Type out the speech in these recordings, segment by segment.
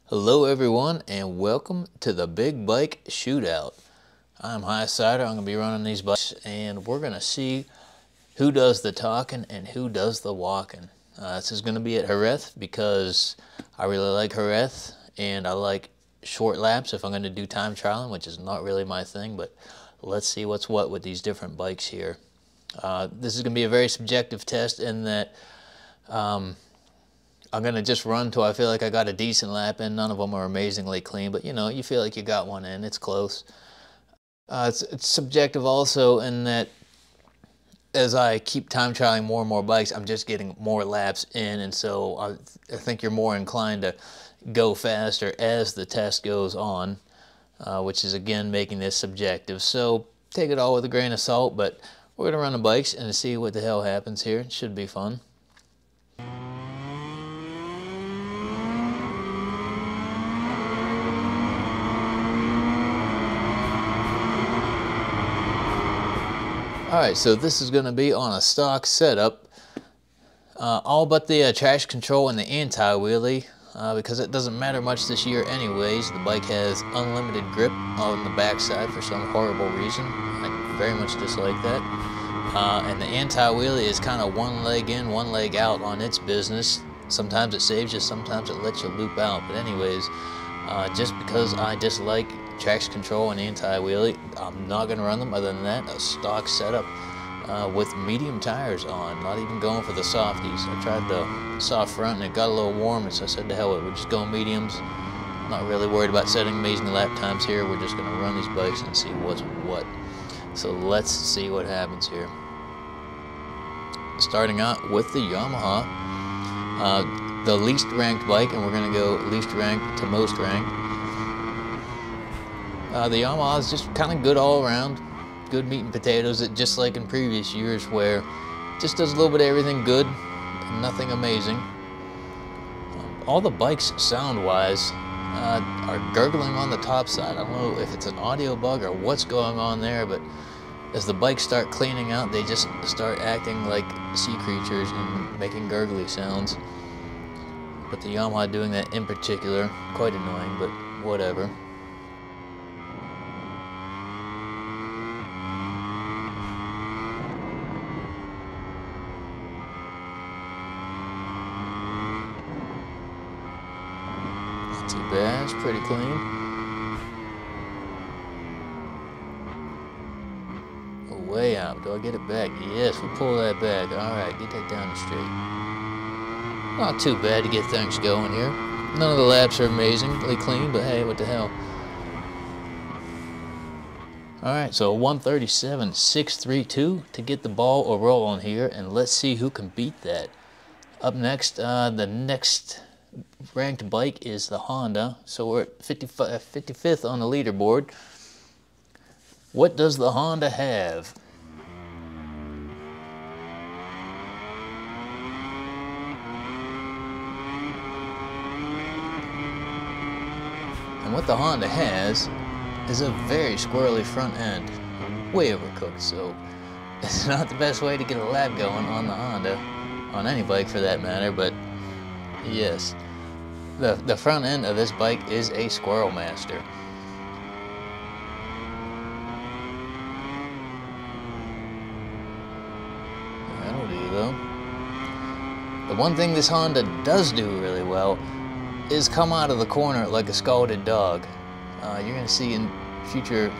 Hello everyone and welcome to the Big Bike Shootout. I'm High Sider. I'm going to be running these bikes and we're going to see who does the talking and who does the walking. This is going to be at Jerez because I really like Jerez and I like short laps if I'm going to do time trialing, which is not really my thing, but let's see what's what with these different bikes here. This is going to be a very subjective test in that I'm going to just run till I feel like I got a decent lap in. None of them are amazingly clean, but you know, you feel like you got one in. It's close. It's subjective also in that as I keep time trialing more and more bikes, I'm just getting more laps in, and so I think you're more inclined to go faster as the test goes on, which is again making this subjective. So take it all with a grain of salt, but we're going to run the bikes and see what the hell happens here. It should be fun. Alright, so this is going to be on a stock setup, all but the traction control and the anti-wheelie, because it doesn't matter much this year anyways. The bike has unlimited grip on the backside for some horrible reason. I very much dislike that. And the anti-wheelie is kind of one leg in, one leg out on its business. Sometimes it saves you, sometimes it lets you loop out. But anyways, just because I dislike traction control and anti-wheelie, I'm not going to run them. Other than that, a stock setup with medium tires on, not even going for the softies. I tried the soft front and it got a little warm, and so I said to hell with it, we're just going mediums. Not really worried about setting amazing lap times here. We're just going to run these bikes and see what's what. So let's see what happens here. Starting out with the Yamaha, the least ranked bike, and we're going to go least ranked to most ranked. The Yamaha is just kind of good all around, good meat and potatoes, just like in previous years where it just does a little bit of everything good, nothing amazing. All the bikes sound-wise are gurgling on the top side. I don't know if it's an audio bug or what's going on there, but as the bikes start cleaning out, they just start acting like sea creatures and making gurgly sounds. But the Yamaha doing that in particular, quite annoying, but whatever. Not too bad, it's pretty clean. Way out. Do I get it back? Yes, we pull that back. Alright, get that down the straight. Not too bad to get things going here. None of the laps are amazingly clean, but hey, what the hell. Alright, so 137.632 to get the ball a rolling here, and let's see who can beat that. Up next, the next ranked bike is the Honda, so we're at 55th on the leaderboard. What does the Honda have? And what the Honda has is a very squirrely front end, way overcooked, so it's not the best way to get a lap going on the Honda, on any bike for that matter, but yes, the front end of this bike is a squirrel master. That'll do though. The one thing this Honda does do really well is come out of the corner like a scalded dog. You're going to see in future,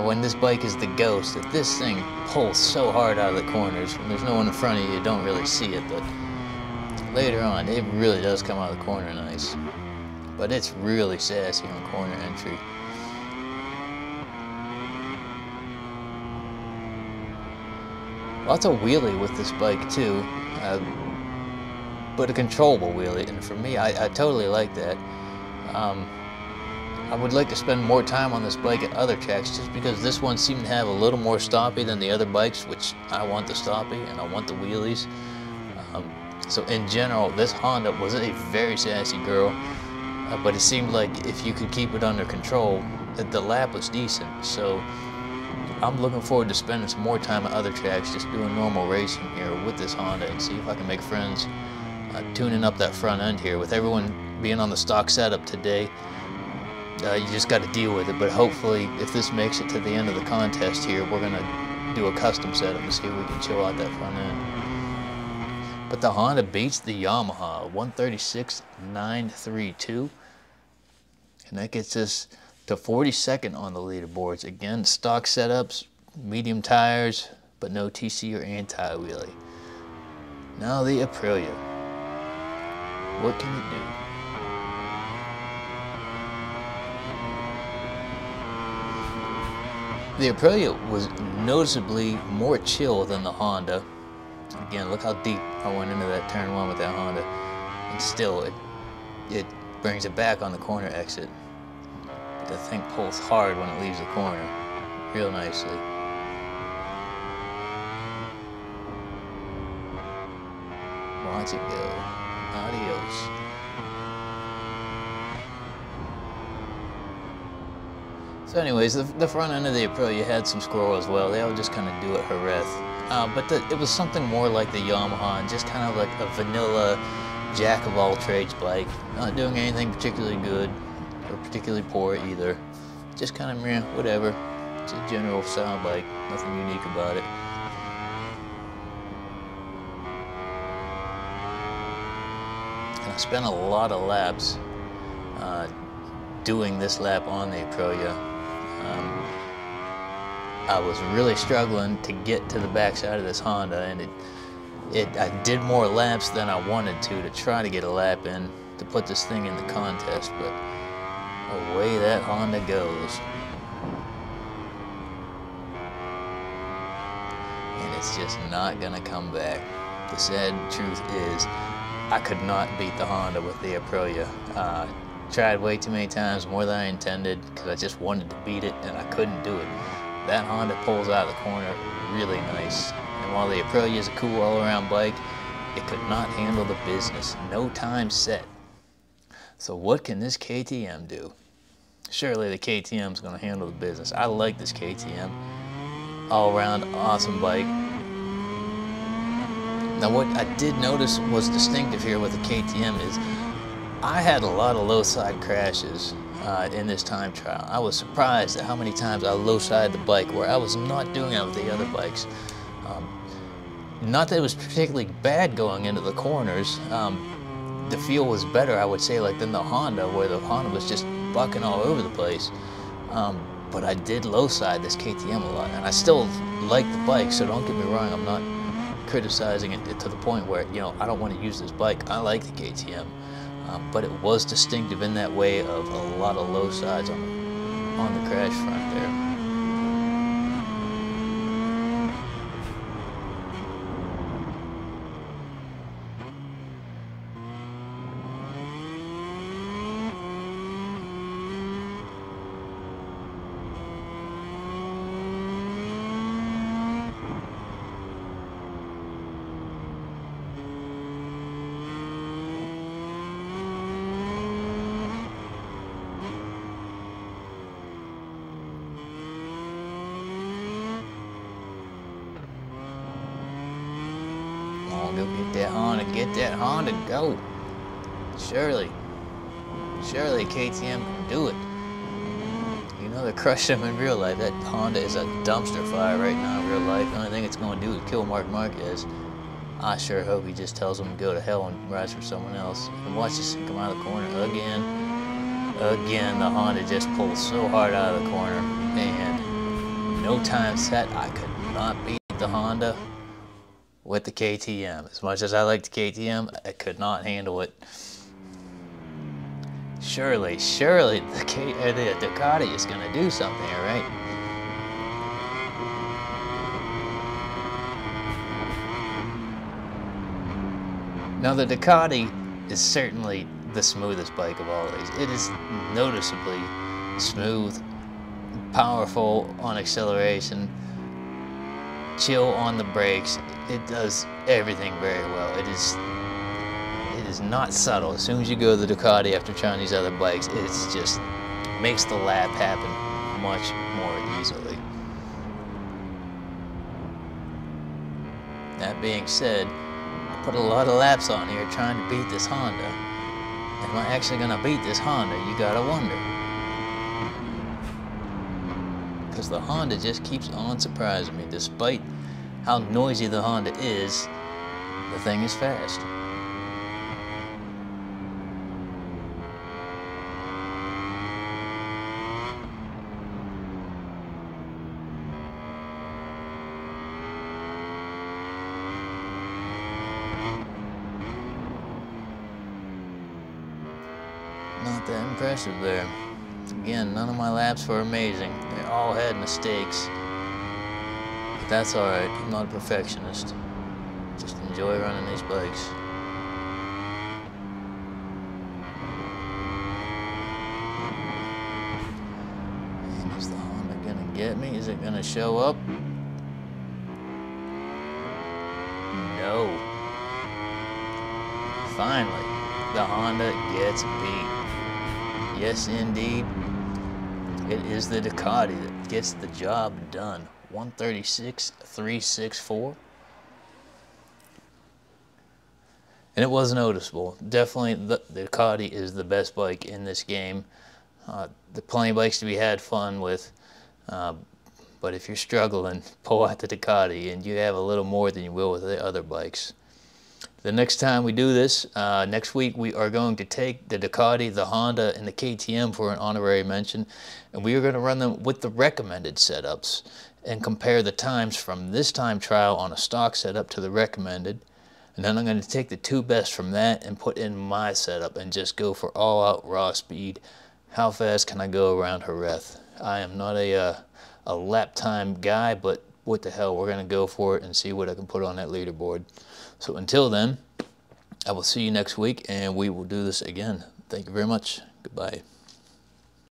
when this bike is the ghost, that this thing pulls so hard out of the corners. When there's no one in front of you, you don't really see it, but later on, it really does come out of the corner nice. But it's really sassy on corner entry. Lots of wheelie with this bike too. But a controllable wheelie, and for me, I totally like that. I would like to spend more time on this bike at other tracks just because this one seemed to have a little more stoppy than the other bikes, which I want the stoppy and I want the wheelies. So in general, this Honda was a very sassy girl, but it seemed like if you could keep it under control, that the lap was decent. So I'm looking forward to spending some more time at other tracks, just doing normal racing here with this Honda, and see if I can make friends tuning up that front end here. With everyone being on the stock setup today, you just got to deal with it. But hopefully, if this makes it to the end of the contest here, we're going to do a custom setup and see if we can chill out that front end. But the Honda beats the Yamaha, 136.932. And that gets us to 42nd on the leaderboards. Again, stock setups, medium tires, but no TC or anti-wheelie. Now the Aprilia. What can it do? The Aprilia was noticeably more chill than the Honda. Again, look how deep I went into that turn one with that Honda. And still, it brings it back on the corner exit. The thing pulls hard when it leaves the corner, real nicely. Watch it go. Adios. So anyways, the front end of the Aprilia had some scroll as well. They all just kind of do it hereth. But it was something more like the Yamaha, and just kind of like a vanilla jack-of-all-trades bike. Not doing anything particularly good or particularly poor either. Just kind of meh, whatever. It's a general style bike, nothing unique about it. And I spent a lot of laps doing this lap on the Aprilia. I was really struggling to get to the backside of this Honda, and I did more laps than I wanted to try to get a lap in to put this thing in the contest, but away that Honda goes. And it's just not gonna come back. The sad truth is, I could not beat the Honda with the Aprilia. Tried way too many times, more than I intended, because I just wanted to beat it and I couldn't do it. That Honda pulls out of the corner really nice. And while the Aprilia is a cool all-around bike, it could not handle the business. No time set. So what can this KTM do? Surely the KTM is going to handle the business. I like this KTM. All-around awesome bike. Now what I did notice was distinctive here with the KTM is I had a lot of low-side crashes in this time trial. I was surprised at how many times I low-sided the bike where I was not doing it with the other bikes. Not that it was particularly bad going into the corners. The feel was better, I would say, like than the Honda, where the Honda was just bucking all over the place. But I did low-side this KTM a lot, and I still like the bike, so don't get me wrong, I'm not criticizing it to the point where, you know, I don't want to use this bike. I like the KTM. But it was distinctive in that way of a lot of low sides on the crash front there. Go get that Honda, go. Surely KTM can do it. You know they're crushing them in real life. That Honda is a dumpster fire right now in real life. The only thing it's going to do is kill Marc Marquez. I sure hope he just tells him to go to hell and rides for someone else. And watch this thing come out of the corner again. Again, the Honda just pulls so hard out of the corner. And no time set. I could not beat the Honda with the KTM. As much as I like the KTM, I could not handle it. Surely the Ducati is going to do something here, right? Now the Ducati is certainly the smoothest bike of all these. It is noticeably smooth, powerful on acceleration, chill on the brakes. It does everything very well. It is not subtle. As soon as you go to the Ducati after trying these other bikes, it's just makes the lap happen much more easily. That being said, I put a lot of laps on here trying to beat this Honda. Am I actually going to beat this Honda? You got to wonder. Because the Honda just keeps on surprising me. Despite how noisy the Honda is, the thing is fast. Not that impressive there. Again, none of my laps were amazing. They all had mistakes. But that's alright, I'm not a perfectionist. Just enjoy running these bikes. And is the Honda gonna get me? Is it gonna show up? No. Finally, the Honda gets beat. Yes, indeed. It is the Ducati that gets the job done. 136.364. And it was noticeable. Definitely the Ducati is the best bike in this game. There are plenty of bikes to be had fun with. But if you're struggling, pull out the Ducati and you have a little more than you will with the other bikes. The next time we do this, next week, we are going to take the Ducati, the Honda, and the KTM for an honorary mention, and we are going to run them with the recommended setups and compare the times from this time trial on a stock setup to the recommended. And then I'm going to take the two best from that and put in my setup and just go for all-out raw speed. How fast can I go around Jerez? I am not a lap time guy, but what the hell, we're going to go for it and see what I can put on that leaderboard. So until then, I will see you next week, and we will do this again. Thank you very much. Goodbye.